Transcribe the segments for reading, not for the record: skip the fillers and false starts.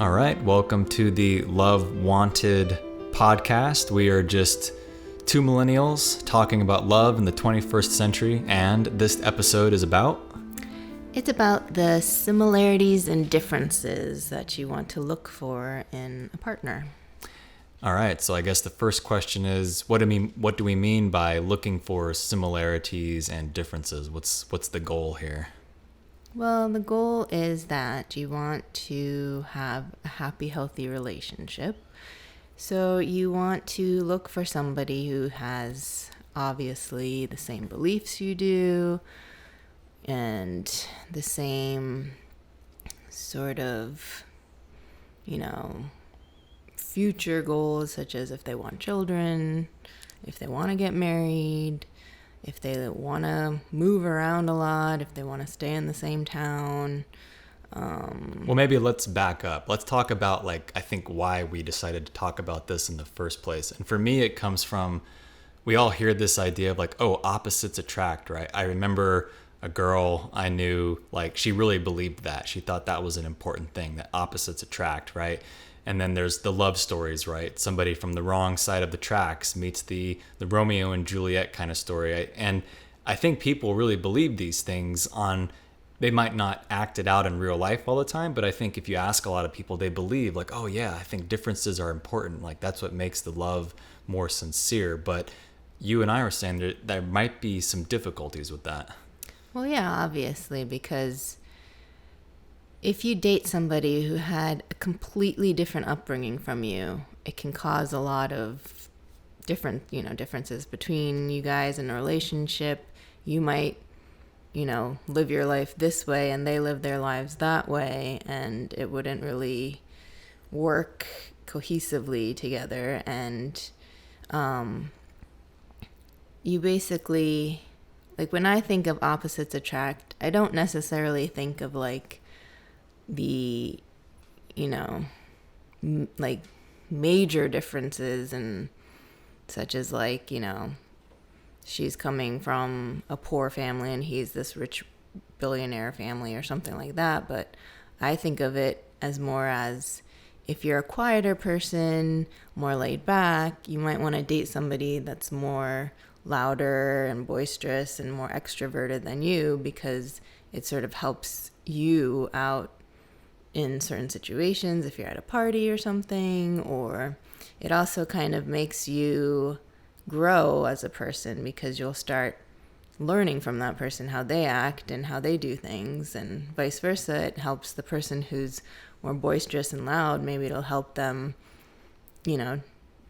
All right, welcome to the Love Wanted podcast. We are just two millennials talking about love in the 21st century, and this episode is about... It's about the similarities and differences that you want to look for in a partner. All right, so I guess the first question is, what do we mean by looking for similarities and differences? What's the goal here? Well, the goal is that you want to have a happy, healthy relationship. So you want to look for somebody who has obviously the same beliefs you do and the same sort of, future goals, such as if they want children, if they want to get married, if they want to move around a lot, if they want to stay in the same town. Well, maybe let's back up. Let's talk about, I think why we decided to talk about this in the first place. And for me, it comes from, we all hear this idea of opposites attract, right? I remember a girl I knew, she really believed that. She thought that was an important thing, that opposites attract, right? And then there's the love stories, right? Somebody from the wrong side of the tracks meets the Romeo and Juliet kind of story. And I think people really believe these things they might not act it out in real life all the time, but I think if you ask a lot of people, they believe oh yeah, I think differences are important. That's what makes the love more sincere. But you and I are saying that there might be some difficulties with that. Well, yeah, obviously, because if you date somebody who had a completely different upbringing from you, it can cause a lot of differences between you guys in a relationship. You might, live your life this way and they live their lives that way, and it wouldn't really work cohesively together. And you basically, when I think of opposites attract, I don't necessarily think of the major differences, and such as she's coming from a poor family and he's this rich billionaire family or something like that. But I think of it as more as, if you're a quieter person, more laid back, you might want to date somebody that's more louder and boisterous and more extroverted than you, because it sort of helps you out in certain situations if you're at a party or something. Or it also kind of makes you grow as a person, because you'll start learning from that person how they act and how they do things, and vice versa. It helps the person who's more boisterous and loud. Maybe it'll help them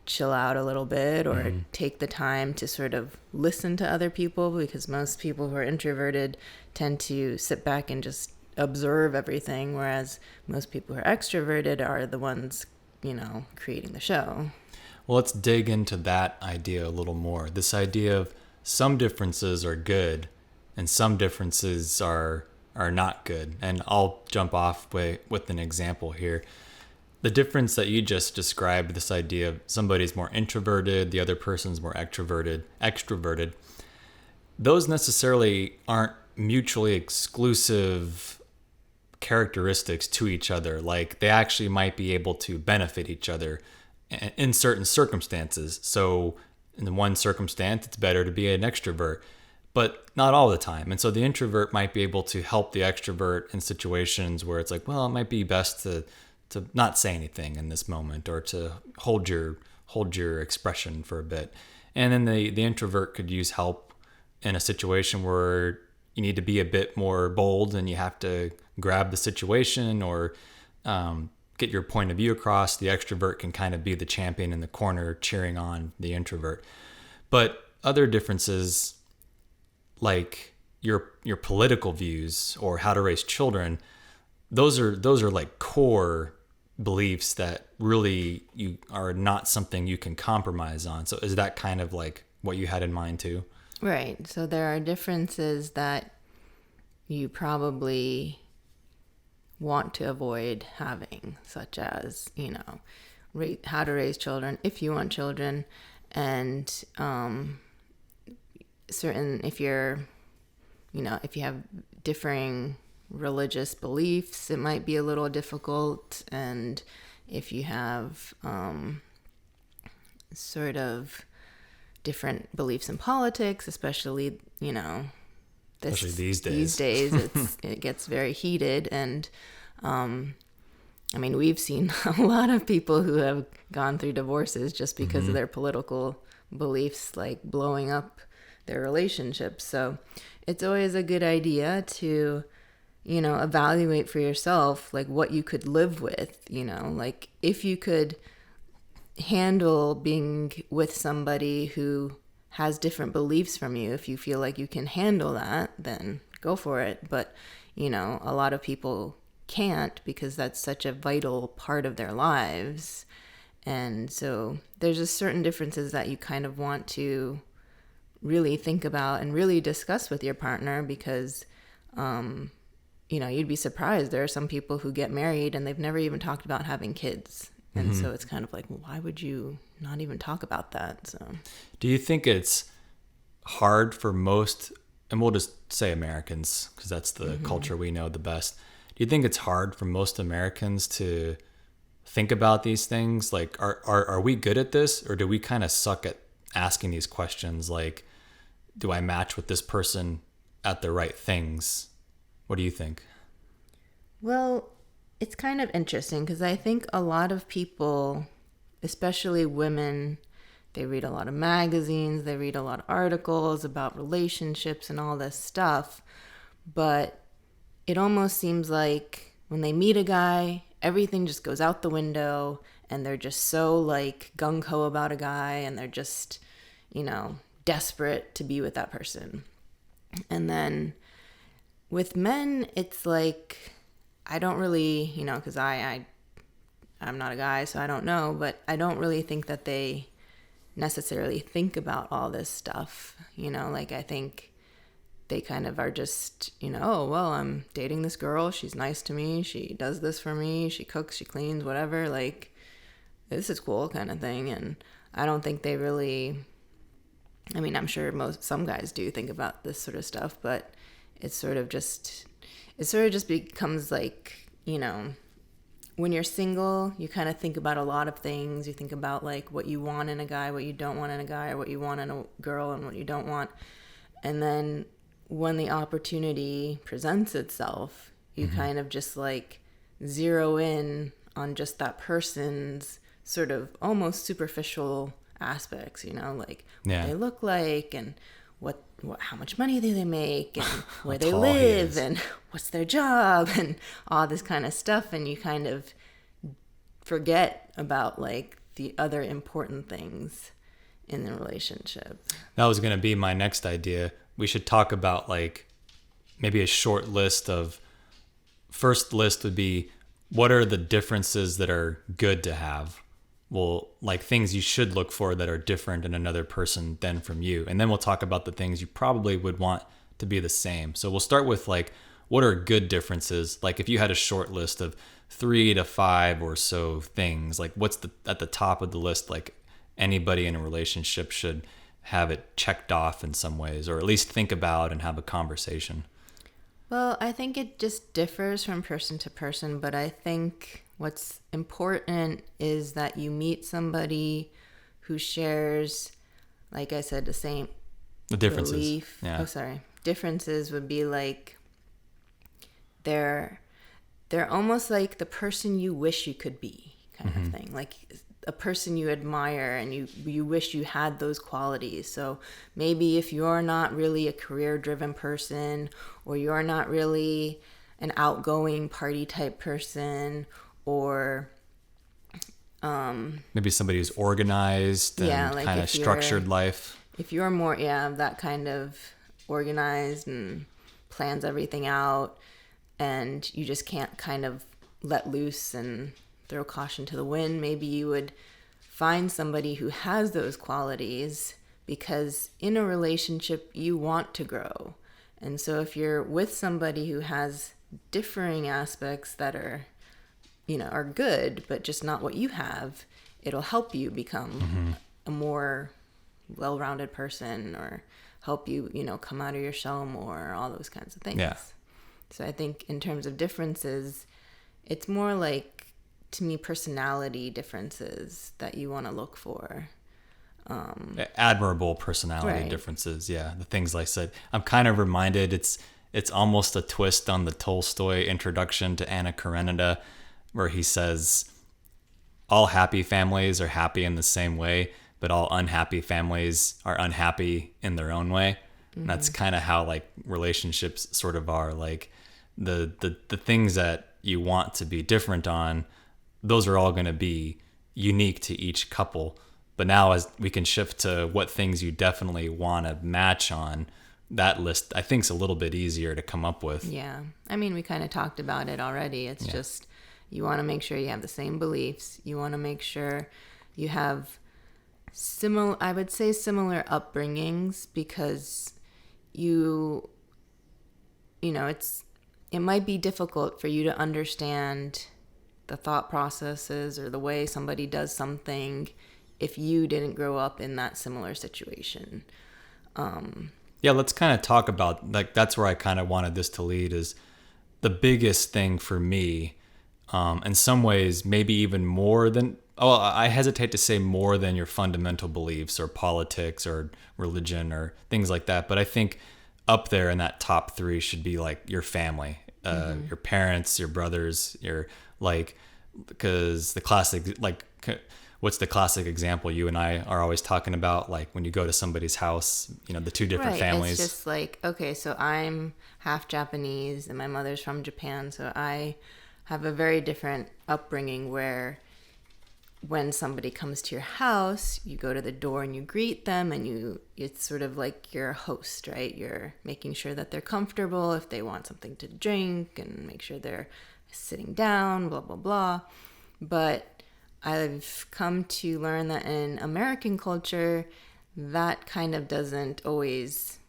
chill out a little bit, or take the time to sort of listen to other people, because most people who are introverted tend to sit back and just observe everything, whereas most people who are extroverted are the ones, creating the show. Well, let's dig into that idea a little more. This idea of some differences are good and some differences are not good. And I'll jump off with an example here. The difference that you just described, this idea of somebody's more introverted, the other person's more extroverted, those necessarily aren't mutually exclusive characteristics to each other. They actually might be able to benefit each other in certain circumstances. So in one circumstance, it's better to be an extrovert, but not all the time. And so the introvert might be able to help the extrovert in situations where it's it might be best to not say anything in this moment, or to hold your expression for a bit. And then the introvert could use help in a situation where you need to be a bit more bold and you have to grab the situation, or get your point of view across. The extrovert can kind of be the champion in the corner cheering on the introvert. But other differences, like your political views or how to raise children, those are core beliefs that really you are not something you can compromise on. So is that kind of what you had in mind too? Right. So there are differences that you probably want to avoid having, such as, how to raise children if you want children, and certain, if you have differing religious beliefs, it might be a little difficult. And if you have sort of different beliefs in politics, especially, Especially these days. These days, it gets very heated. And we've seen a lot of people who have gone through divorces just because of their political beliefs, like blowing up their relationships. So it's always a good idea to, evaluate for yourself, like what you could live with, like if you could handle being with somebody who has different beliefs from you. If you feel like you can handle that, then go for it. But, a lot of people can't, because that's such a vital part of their lives. And so there's just certain differences that you kind of want to really think about and really discuss with your partner, because, you'd be surprised. There are some people who get married and they've never even talked about having kids. And so it's kind of like, well, why would you not even talk about that? So, do you think it's hard for most, and we'll just say Americans, because that's the culture we know the best. Do you think it's hard for most Americans to think about these things? Like, are we good at this, or do we kind of suck at asking these questions? Like, do I match with this person at the right things? What do you think? Well, it's kind of interesting, because I think a lot of people, especially women, they read a lot of magazines, they read a lot of articles about relationships and all this stuff. But it almost seems like when they meet a guy, everything just goes out the window, and they're just so like gung-ho about a guy, and they're just, desperate to be with that person. And then with men, it's like, I don't really, because I'm not a guy, so I don't know, but I don't really think that they necessarily think about all this stuff. Like, I think they kind of are just, oh, well, I'm dating this girl. She's nice to me. She does this for me. She cooks, she cleans, whatever. Like, this is cool kind of thing. And I don't think they really, I'm sure some guys do think about this sort of stuff, but it sort of just becomes like, when you're single, you kind of think about a lot of things. You think about like what you want in a guy, what you don't want in a guy, or what you want in a girl and what you don't want. And then when the opportunity presents itself, you kind of just like zero in on just that person's sort of almost superficial aspects, like what they look like, and what how much money do they make, and where they live, and what's their job, and all this kind of stuff. And you kind of forget about like the other important things in the relationship. That was going to be my next idea. We should talk about like maybe a short list of, first list would be, what are the differences that are good to have? Well, like things you should look for that are different in another person than from you. And then we'll talk about the things you probably would want to be the same. So we'll start with like, what are good differences? Like if you had a short list of 3 to 5 or so things, like what's at the top of the list, like anybody in a relationship should have it checked off in some ways, or at least think about and have a conversation? Well, I think it just differs from person to person, but I think what's important is that you meet somebody who shares, like I said, the same differences. Belief. Yeah. Oh, sorry. Differences would be like they're almost like the person you wish you could be, kind of thing. Like a person you admire and you wish you had those qualities. So maybe if you're not really a career-driven person, or you're not really an outgoing party type person, or maybe somebody who's organized and like kind of structured life. If you're more that kind of organized and plans everything out, and you just can't kind of let loose and throw caution to the wind, maybe you would find somebody who has those qualities, because in a relationship you want to grow. And so if you're with somebody who has differing aspects that are good, but just not what you have, it'll help you become a more well-rounded person, or help you, come out of your shell more, all those kinds of things. Yeah. So I think in terms of differences, it's more like, to me, personality differences that you want to look for. Admirable personality Right. differences. Yeah, the things I said. I'm kind of reminded it's almost a twist on the Tolstoy introduction to Anna Karenina, where he says all happy families are happy in the same way, but all unhappy families are unhappy in their own way. And that's kind of how like relationships sort of are. Like the things that you want to be different on, those are all going to be unique to each couple. But now as we can shift to what things you definitely want to match on, that list I think is a little bit easier to come up with. Yeah. I mean, we kind of talked about it already. It's just, you want to make sure you have the same beliefs. You want to make sure you have similar, I would say similar upbringings, because you know, it might be difficult for you to understand the thought processes or the way somebody does something if you didn't grow up in that similar situation. Yeah, let's kind of talk about like that's where I kind of wanted this to lead is the biggest thing for me, in some ways maybe even more than I hesitate to say more than your fundamental beliefs or politics or religion or things like that, but I think up there in that top three should be like your family, your parents, your brothers, your like, because the classic like what's the classic example you and I are always talking about, like when you go to somebody's house, you know, the two different Right. families. It's just like, okay, so I'm half Japanese and my mother's from Japan, so I have a very different upbringing where when somebody comes to your house, you go to the door and you greet them, and it's sort of like you're a host, right? You're making sure that they're comfortable if they want something to drink, and make sure they're sitting down, blah blah blah. But I've come to learn that in American culture, that kind of doesn't always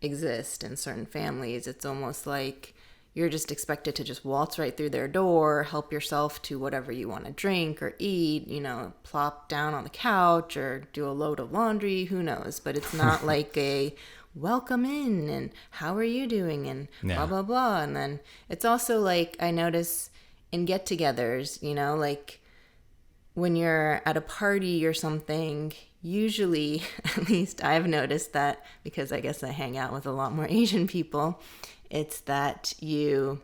exist in certain families. It's almost like you're just expected to just waltz right through their door, help yourself to whatever you want to drink or eat, you know, plop down on the couch or do a load of laundry, who knows. But it's not like a welcome in and how are you doing and blah, blah, blah. And then it's also like I notice in get-togethers, you know, like when you're at a party or something, usually, at least I've noticed that because I guess I hang out with a lot more Asian people, it's that you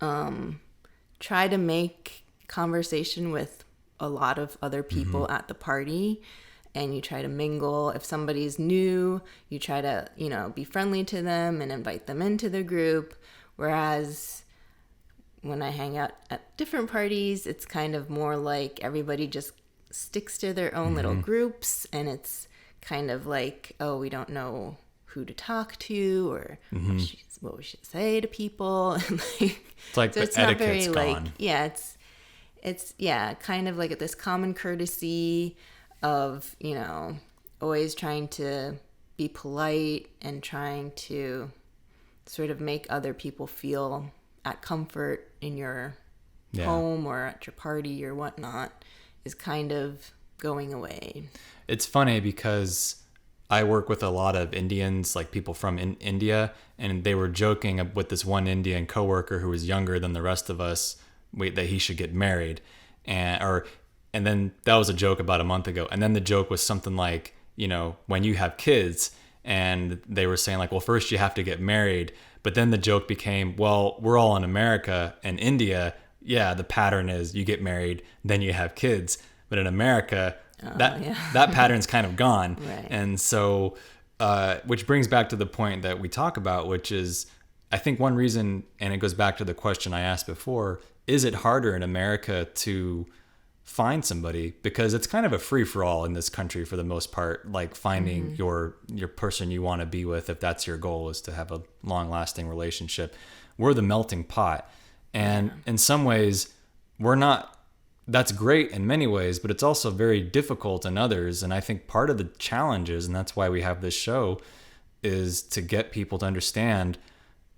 try to make conversation with a lot of other people at the party, and you try to mingle. If somebody's new, you try to, you know, be friendly to them and invite them into the group. Whereas when I hang out at different parties, it's kind of more like everybody just sticks to their own little groups, and it's kind of like, oh, we don't know who to talk to or what we should say to people. It's like so the it's not etiquette's very gone. like, yeah, it's yeah, kind of like this common courtesy of, you know, always trying to be polite and trying to sort of make other people feel at comfort in your home or at your party or whatnot is kind of going away. It's funny because I work with a lot of Indians, like people from India, and they were joking with this one Indian coworker who was younger than the rest of us that he should get married, and then that was a joke about a month ago, and then the joke was something like, you know, when you have kids, and they were saying like, well, first you have to get married, but then the joke became, well, we're all in America and India, yeah, the pattern is you get married, then you have kids, but in America, that pattern's kind of gone. Right. And so, which brings back to the point that we talk about, which is, I think one reason, and it goes back to the question I asked before, is it harder in America to find somebody? Because it's kind of a free-for-all in this country for the most part, like finding your person you want to be with, if that's your goal, is to have a long-lasting relationship. We're the melting pot. And in some ways, we're not. That's great in many ways, but it's also very difficult in others. And I think part of the challenge is, and that's why we have this show, is to get people to understand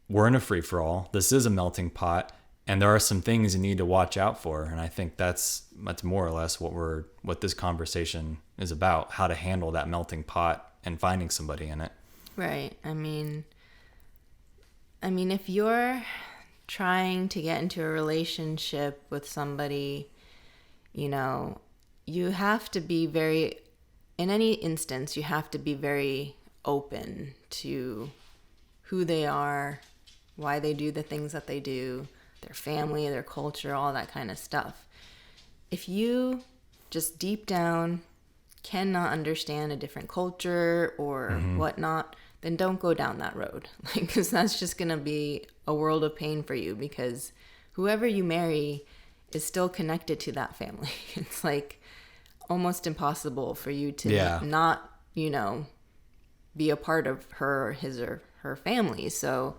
we're in a free-for-all. This is a melting pot, and there are some things you need to watch out for. And I think that's more or less what this conversation is about: how to handle that melting pot and finding somebody in it. Right. I mean, I mean, if you're trying to get into a relationship with somebody, you know, you have to be very, in any instance, you have to be very open to who they are, why they do the things that they do, their family, their culture, all that kind of stuff. If you just deep down cannot understand a different culture or whatnot, then don't go down that road. Like, because that's just going to be a world of pain for you, because whoever you marry is still connected to that family. It's like almost impossible for you to not, you know, be a part of her or his or her family. So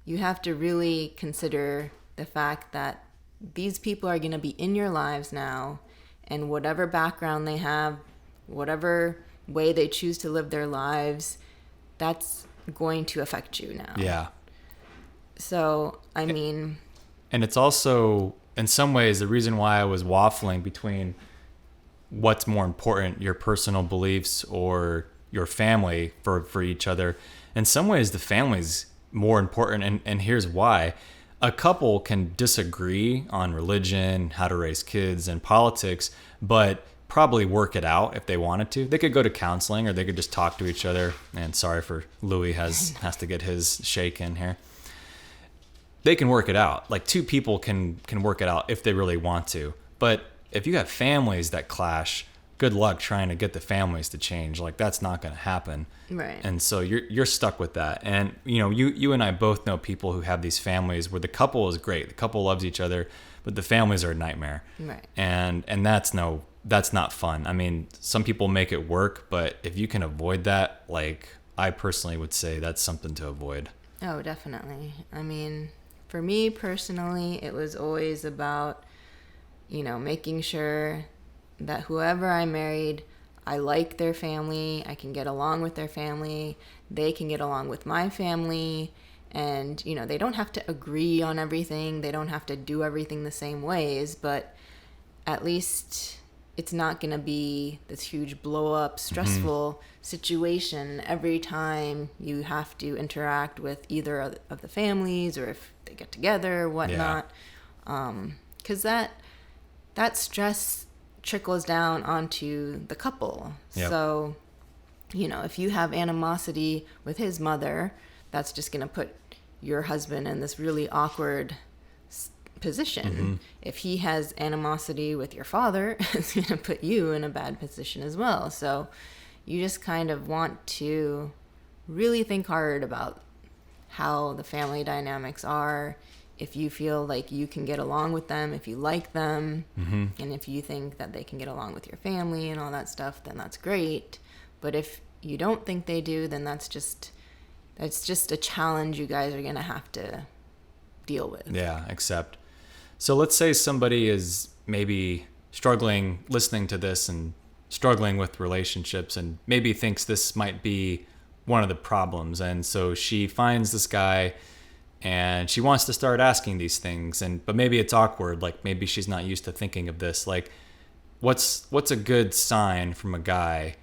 you have to really consider the fact that these people are going to be in your lives now, and whatever background they have, whatever way they choose to live their lives, that's going to affect you now. Yeah. So, I mean... And it's also, in some ways, the reason why I was waffling between what's more important, your personal beliefs or your family for each other. In some ways, the family's more important, and here's why. A couple can disagree on religion, how to raise kids, and politics, but probably work it out if they wanted to. They could go to counseling, or they could just talk to each other. And sorry for Louis has to get his shake in here. They can work it out. Like, two people can work it out if they really want to. But if you have families that clash, good luck trying to get the families to change. Like, that's not going to happen. Right. And so you're stuck with that. And you know, you and I both know people who have these families where the couple is great, the couple loves each other, but the families are a nightmare. Right. And that's not fun. I mean, some people make it work, but if you can avoid that, like, I personally would say that's something to avoid. Oh, definitely. I mean, for me personally, it was always about, you know, making sure that whoever I married, I like their family, I can get along with their family, they can get along with my family, and, you know, they don't have to agree on everything, they don't have to do everything the same ways, but at least it's not going to be this huge blow up, stressful situation every time you have to interact with either of the families, or if they get together or whatnot. Because that stress trickles down onto the couple. Yep. So, you know, if you have animosity with his mother, that's just going to put your husband in this really awkward position. If he has animosity with your father, it's going to put you in a bad position as well. So you just kind of want to really think hard about how the family dynamics are, if you feel like you can get along with them, if you like them, and if you think that they can get along with your family and all that stuff, then that's great. But if you don't think they do, then that's just a challenge you guys are going to have to deal with. Yeah, accept. So let's say somebody is maybe struggling, listening to this and struggling with relationships, and maybe thinks this might be one of the problems. And so she finds this guy and she wants to start asking these things, but maybe it's awkward. Like, maybe she's not used to thinking of this. Like, what's a good sign from a guy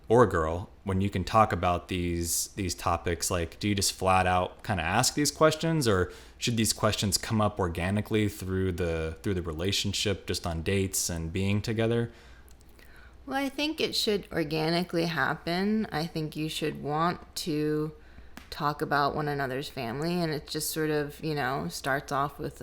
or a girl when you can talk about these topics? Like, do you just flat out kind of ask these questions, or should these questions come up organically through the relationship, just on dates and being together? Well, I think it should organically happen. I think you should want to talk about one another's family, and it just sort of, you know, starts off with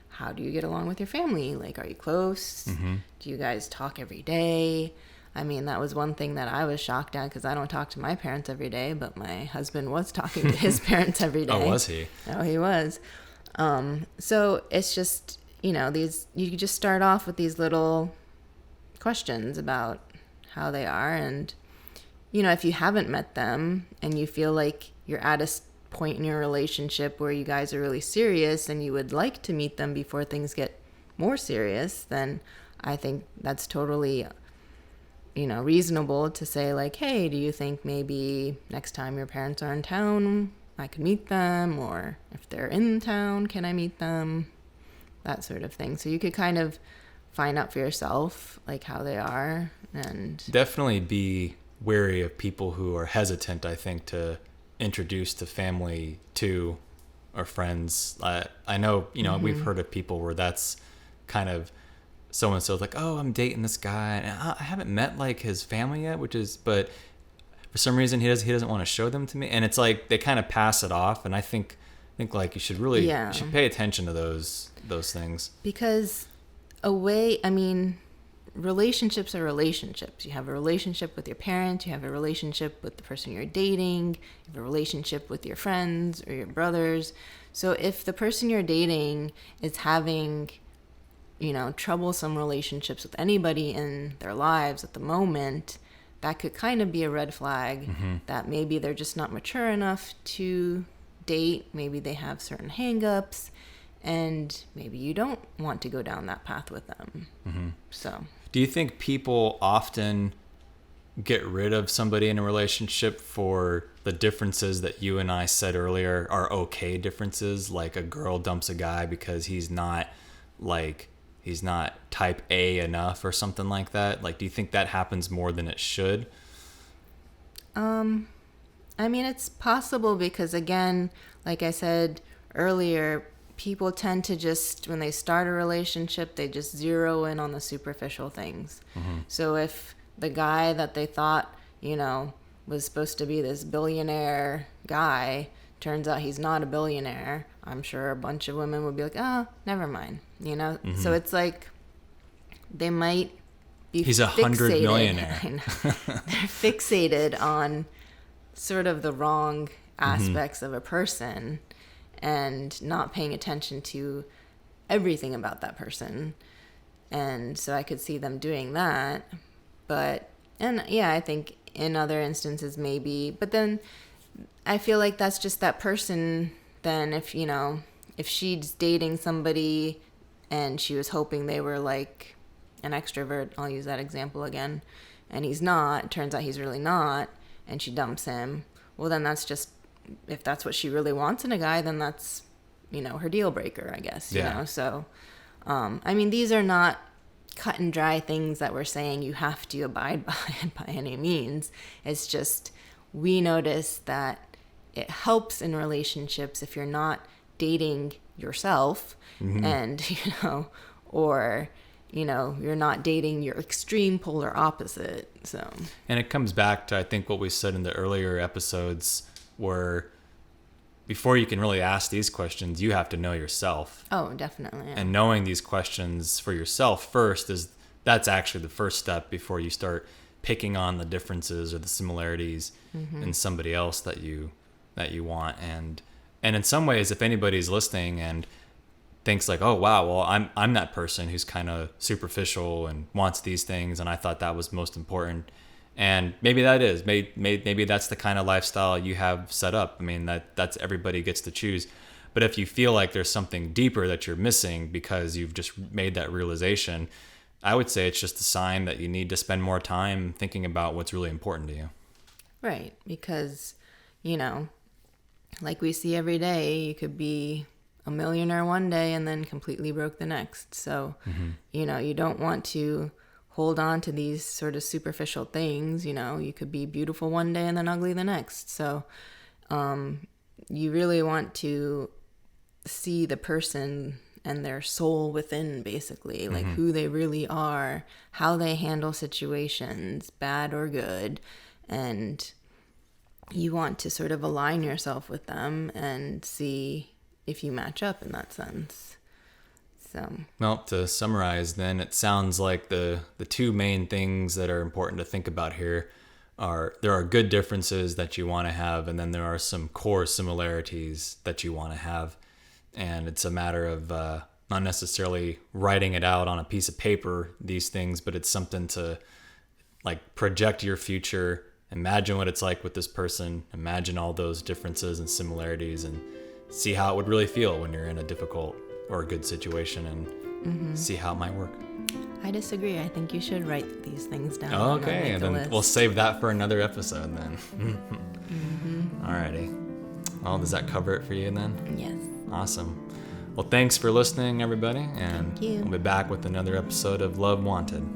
how do you get along with your family? Like, are you close? Do you guys talk every day? I mean, that was one thing that I was shocked at, because I don't talk to my parents every day, but my husband was talking to his parents every day. Oh, was he? Oh, he was. So it's just, you know, you just start off with these little questions about how they are. And, you know, if you haven't met them and you feel like you're at a point in your relationship where you guys are really serious and you would like to meet them before things get more serious, then I think that's totally, you know, reasonable to say, like, hey, do you think maybe next time your parents are in town, I could meet them? Or if they're in town, can I meet them? That sort of thing. So you could kind of find out for yourself, like, how they are. And definitely be wary of people who are hesitant, I think, to introduce the family to or friends. I know, we've heard of people where that's kind of so and so's like, oh, I'm dating this guy, and I haven't met like his family yet, but for some reason he doesn't want to show them to me, and it's like they kind of pass it off. And I think like you should really you should pay attention to those things, because relationships are relationships. You have a relationship with your parents, you have a relationship with the person you're dating, you have a relationship with your friends or your brothers. So if the person you're dating is having, troublesome relationships with anybody in their lives at the moment, that could kind of be a red flag that maybe they're just not mature enough to date. Maybe they have certain hang-ups, and maybe you don't want to go down that path with them. So, do you think people often get rid of somebody in a relationship for the differences that you and I said earlier are okay differences? Like a girl dumps a guy because he's not type A enough or something like that? Like, do you think that happens more than it should? It's possible because, again, like I said earlier, people tend to just, when they start a relationship, they just zero in on the superficial things. So if the guy that they thought, was supposed to be this billionaire guy, turns out he's not a billionaire, I'm sure a bunch of women would be like, oh, never mind, So it's like they might be he's 100 millionaire. They're fixated on sort of the wrong aspects of a person and not paying attention to everything about that person. And so I could see them doing that. I think in other instances maybe, but then I feel like that's just that person. Then if she's dating somebody and she was hoping they were like an extrovert, I'll use that example again, and he's not, it turns out he's really not, and she dumps him, well then that's just, if that's what she really wants in a guy, then that's, her deal breaker, I guess, So, these are not cut and dry things that we're saying you have to abide by any means. It's just, we notice that it helps in relationships if you're not dating yourself and, or, you're not dating your extreme polar opposite. So, and it comes back to, I think, what we said in the earlier episodes, where before you can really ask these questions, you have to know yourself. Oh, definitely. Yeah. And knowing these questions for yourself first that's actually the first step before you start picking on the differences or the similarities in somebody else that you want. And in some ways, if anybody's listening and thinks like, oh wow, well I'm that person who's kind of superficial and wants these things, and I thought that was most important. And maybe that is, maybe that's the kind of lifestyle you have set up. That's everybody gets to choose. But if you feel like there's something deeper that you're missing because you've just made that realization, I would say it's just a sign that you need to spend more time thinking about what's really important to you. Right, because, like we see every day, you could be a millionaire one day and then completely broke the next. So, you don't want to hold on to these sort of superficial things. You could be beautiful one day and then ugly the next. So you really want to see the person and their soul within, basically, like who they really are, how they handle situations, bad or good. And you want to sort of align yourself with them and see if you match up in that sense. So, well, to summarize then, it sounds like the two main things that are important to think about here are, there are good differences that you want to have, and then there are some core similarities that you want to have. And it's a matter of not necessarily writing it out on a piece of paper, these things, but it's something to like project your future, imagine what it's like with this person, imagine all those differences and similarities, and see how it would really feel when you're in a difficult or a good situation, and see how it might work. I disagree. I think you should write these things down. Okay, and then we'll save that for another episode then. Alrighty. Well, does that cover it for you then? Yes. Awesome. Well, thanks for listening, everybody, and Thank you. We'll be back with another episode of Love Wanted.